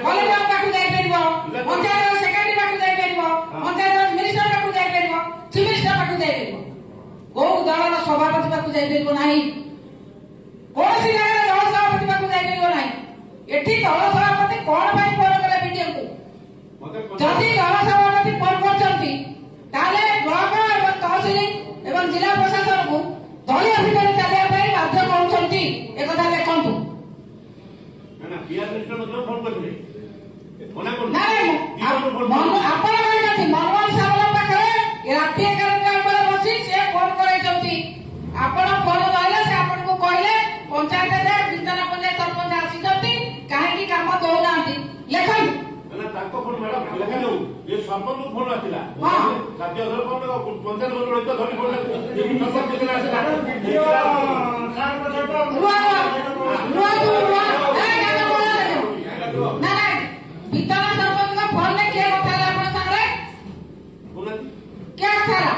Collector ପାଖକୁ ଯାଇପାରିବ, panchayat secretary ପାଖକୁ ଯାଇପାରିବ, ପଞ୍ଚାୟତ ମିନିଷ୍ଟର ପାଖକୁ ଯାଇପାରିବ, ଚିଫ ମିନିଷ୍ଟର ପାଖକୁ ଯାଇପାରିବ। କୋଉ ଦଳର ସଭାପତି ପାଖକୁ ଯାଇପାରିବ ନାହିଁ, କୌଣସି ଜାଗାରେ ଦଳ ସଭାପତି ପାଖକୁ ଯାଇପାରିବ ନାହିଁ। ଏଠି ଦଳ ସଭାପତି କଣ ପାଇଁ ଫୋନ କଲେ ବିଡିଓକୁ? ଯଦି ଦଳ ସଭାପତି ଫୋନ କରୁଛନ୍ତି ତାହେଲେ ବ୍ଲକ ଏବଂ ତହସିଲ ଏବଂ ଜିଲ୍ଲା ପ୍ରଶାସନକୁ ଦଳୀୟ ଭିତରେ ଚାଲିବା ପାଇଁ ବାଧ୍ୟ କରୁଛନ୍ତି, ଏକଥା ଲେଖନ୍ତୁ। ଆପଣ କହିଛନ୍ତି ମନମୋହନ ସାମଲ ପାଖରେ ରାତି 11ଟା ଉପରେ ବସି ସେ ଫୋନ କରାଇଛନ୍ତି। ଆପଣ ଫୋନ ଧରିଲେ ସେ ଆପଣଙ୍କୁ କହିଲେ ପଞ୍ଚାୟତରେ ବିଧାନ ପଞ୍ଚାୟତ ସରପଞ୍ଚ ଆସିଛନ୍ତି, କାହିଁକି କାମ ଦଉନାହାନ୍ତି? ଲେଖନ୍ତୁ। ବିଧାନ ସରପଞ୍ଚ ଫୋନରେ କିଏ କଥା ହେଲା? ଆପଣ ସାଙ୍ଗରେ କିଏ କଥା ହେଲା?